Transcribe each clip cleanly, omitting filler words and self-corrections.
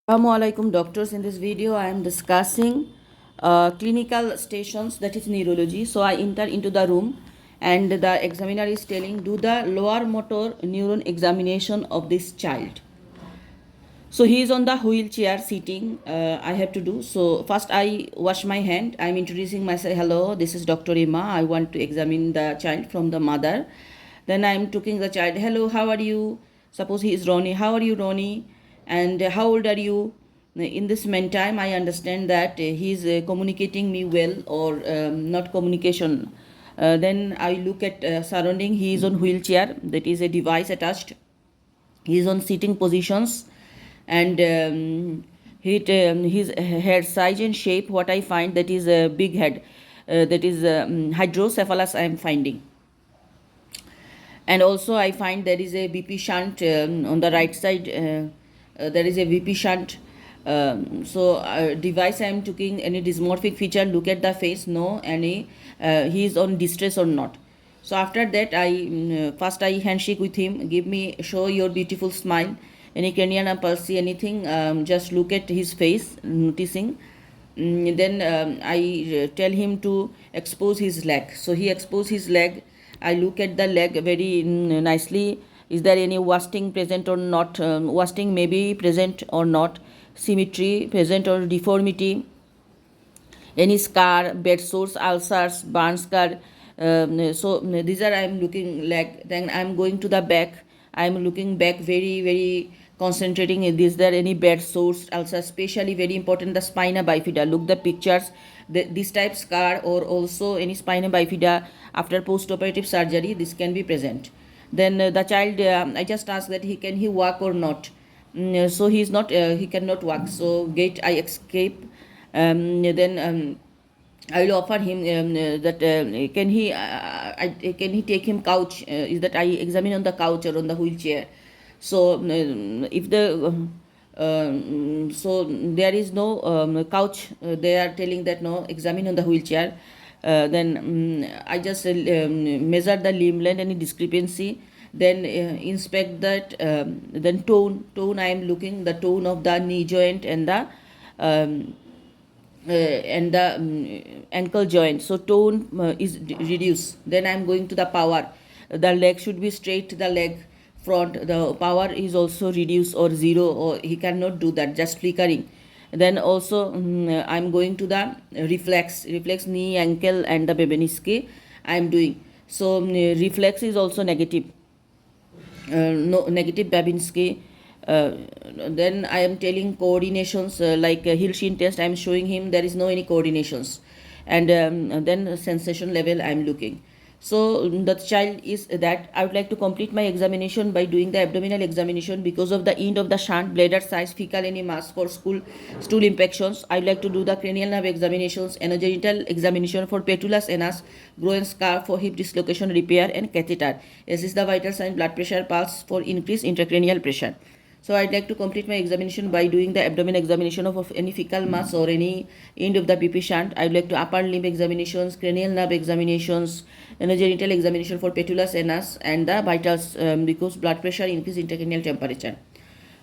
Assalamu alaikum doctors. In this video I am discussing clinical stations, that is neurology. So I enter into the room and the examiner is telling, do the lower motor neuron examination of this child. So he is on the wheelchair sitting. I have to do. So first I wash my hand. I am introducing myself. Hello, this is Dr. Ima. I want to examine the child from the mother. Then I am talking the child. Hello, how are you? Suppose he is Ronnie. How are you, Ronnie? And how old are you? In this meantime, I understand that he is communicating me well or not communication. Then I look at surrounding. He is on wheelchair. That is a device attached. He is on sitting positions, and his head size and shape, what I find, that is a big head, that is hydrocephalus I am finding. And also I find there is a BP shunt on the right side. There is a BP shunt. Device I am taking, any dysmorphic feature, look at the face, no any he is on distress or not. So after that I first I handshake with him, give me, show your beautiful smile, any cranial palsy, anything, just look at his face, noticing. Then I tell him to expose his leg. So he expose his leg. I look at the leg very nicely. Is there any wasting present or not? Wasting may be present or not. Symmetry present or deformity. Any scar, bed sores, ulcers, burn scar. These are I am looking leg. Then I am going to the back. I am looking back very concentrating. Is there any bed sores, ulcers? Especially very important, the spina bifida. Look the pictures. This type scar or also any spina bifida after post-operative surgery, this can be present. Then the child, I just ask that can he walk or not. So he is not, he cannot walk. So gate I escape. Then I will offer him that can he take him couch, is that I examine on the couch or on the wheelchair. So if the so there is no couch, they are telling that no, examine on the wheelchair. Then I just measure the limb length, any discrepancy, then inspect that. Then tone I am looking the tone of the knee joint and the ankle joint. So tone is reduced. Then I am going to the power. The leg should be straight, the leg front, the power is also reduced or zero, or he cannot do that, just flickering. Then also I am going to the reflex knee, ankle and the Babinski I am doing. So reflex is also negative, no negative Babinski. Then I am telling coordinations, like heel shin test I am showing him, there is no any coordinations. And then sensation level I am looking. So the child is that. I would like to complete my examination by doing the abdominal examination. Because of the end of the shunt, bladder size, fecal any mass for stool infections, I would like to do the cranial nerve examinations, anogenital examination for petulous anus, groin scar for hip dislocation repair, and catheter. Assess the vital sign, blood pressure, pulse for increased intracranial pressure. So I'd like to complete my examination by doing the abdomen examination of any fecal mass or any end of the BP shunt. I'd like to upper limb examinations, cranial nerve examinations, anogenital examination for petulous anus, and the vitals, because blood pressure, increase intracranial temperature.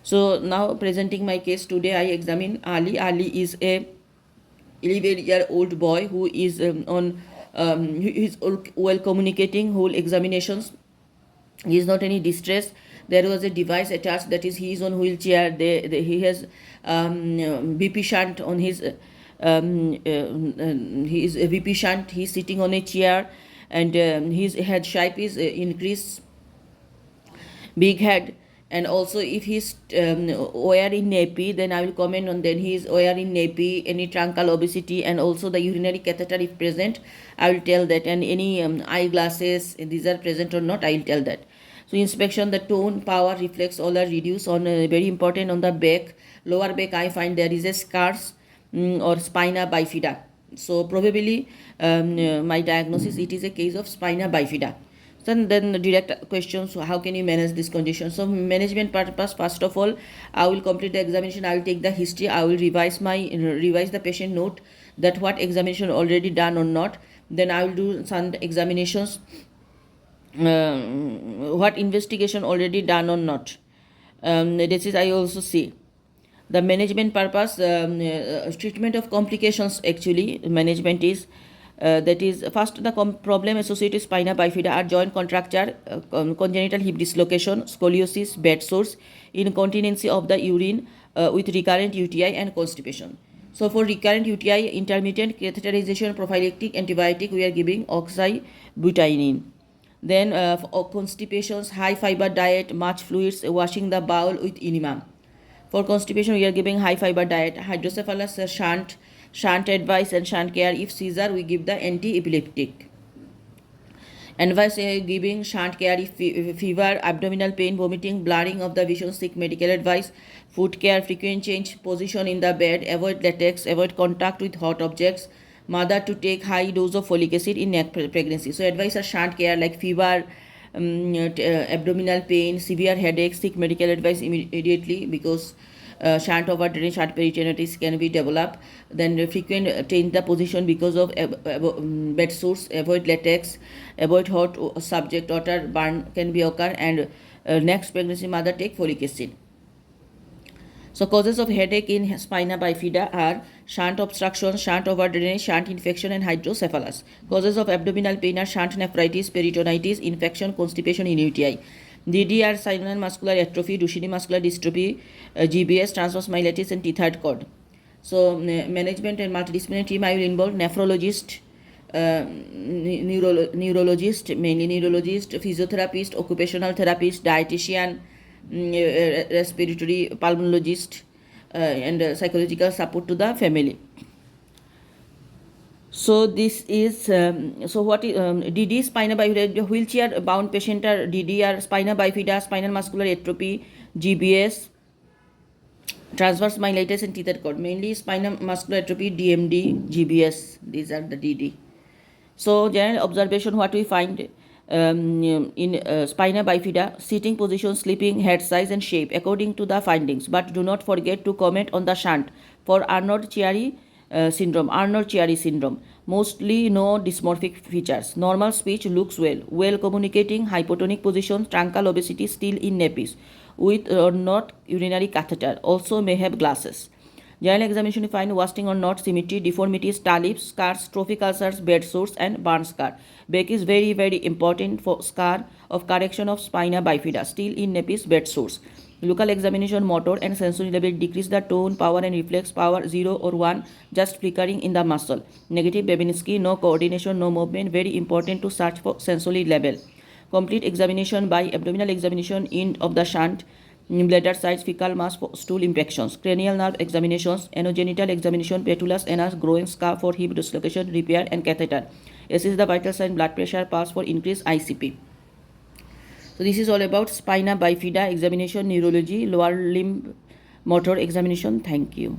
So now presenting my case today, I examine Ali. Ali is a 11-year-old boy who is he is well communicating whole examinations. He is not any distress. There was a device attached, that is he is on wheelchair. He has BP shunt on his he is a BP shunt. He is sitting on a chair, and his head shape is increased, big head. And also if he is wearing nappy, then I will comment on. Then he is wearing nappy, any truncal obesity, and also the urinary catheter if present, I will tell that. And any eyeglasses, these are present or not, I will tell that. So inspection, the tone, power, reflex, all are reduced. On very important, on the back, lower back, I find there is a scars or spina bifida. So probably my diagnosis, it is a case of spina bifida. Then the direct questions, how can you manage this condition? So management purpose, first of all, I will complete the examination. I will take the history. I will revise the patient note, that what examination already done or not. Then I will do some examinations, what investigation already done or not. This is I also see. The management purpose, treatment of complications actually, management is that is first the problem associated with spina bifida are joint contracture, congenital hip dislocation, scoliosis, bed sores, incontinency of the urine with recurrent UTI and constipation. So for recurrent UTI, intermittent catheterization prophylactic antibiotic we are giving oxybutynine. Then for constipations, high fiber diet, much fluids, washing the bowel with enema. For constipation, we are giving high fiber diet, hydrocephalus, shunt advice and shunt care. If seizure, we give the anti-epileptic. Advice giving shunt care if fever, abdominal pain, vomiting, blurring of the vision, seek medical advice. Food care, frequent change position in the bed, avoid latex, avoid contact with hot objects. Mother to take high dose of folic acid in pregnancy. So advice are shunt care like fever, abdominal pain, severe headache, seek medical advice immediately because shunt overdrainage, shunt peritonitis can be developed. Then frequent change the position because of bed sores, avoid latex, avoid hot subject, water burn can be occur, and next pregnancy mother take folic acid. So causes of headache in spina bifida are shunt obstruction, shunt overdrainage, shunt infection, and hydrocephalus. Causes of abdominal pain are shunt nephritis, peritonitis, infection, constipation in UTI. DD are sinus muscular atrophy, Duchenne muscular dystrophy, GBS, transverse myelitis, and T-third cord. So management and multidisciplinary team I will involve nephrologist, neurologist, mainly neurologist, physiotherapist, occupational therapist, dietitian, respiratory pulmonologist, and psychological support to the family. So this is so what is DD spina bifida, wheelchair bound patient are DD are spina bifida, spinal muscular atrophy, GBS, transverse myelitis, and T-third cord. Mainly spinal muscular atrophy, DMD, GBS. These are the DD. So general observation, what we find in spina bifida: sitting position, sleeping, head size and shape according to the findings. But do not forget to comment on the shunt for Arnold-Chiari syndrome. Mostly no dysmorphic features. Normal speech, looks well communicating, hypotonic position, truncal obesity, still in nappies, with or not urinary catheter. Also may have glasses. General examination, you find wasting or not symmetry, deformities, tallips, scars, trophic ulcers, bed sores, and burn scar. Beck is very important for scar of correction of spina bifida, still in nappies, bed sores. Local examination, motor and sensory level, decrease the tone, power and reflex power 0 or 1, just flickering in the muscle. Negative Babinski, no coordination, no movement, very important to search for sensory level. Complete examination by abdominal examination, end of the shunt, bladder size, fecal mass, stool infections. Cranial nerve examinations, anogenital examination, petulous, anus, groin, scar for hip dislocation, repair and catheter. Assess the vital sign, blood pressure, pulse for increased ICP. So this is all about spina bifida examination, neurology, lower limb motor examination. Thank you.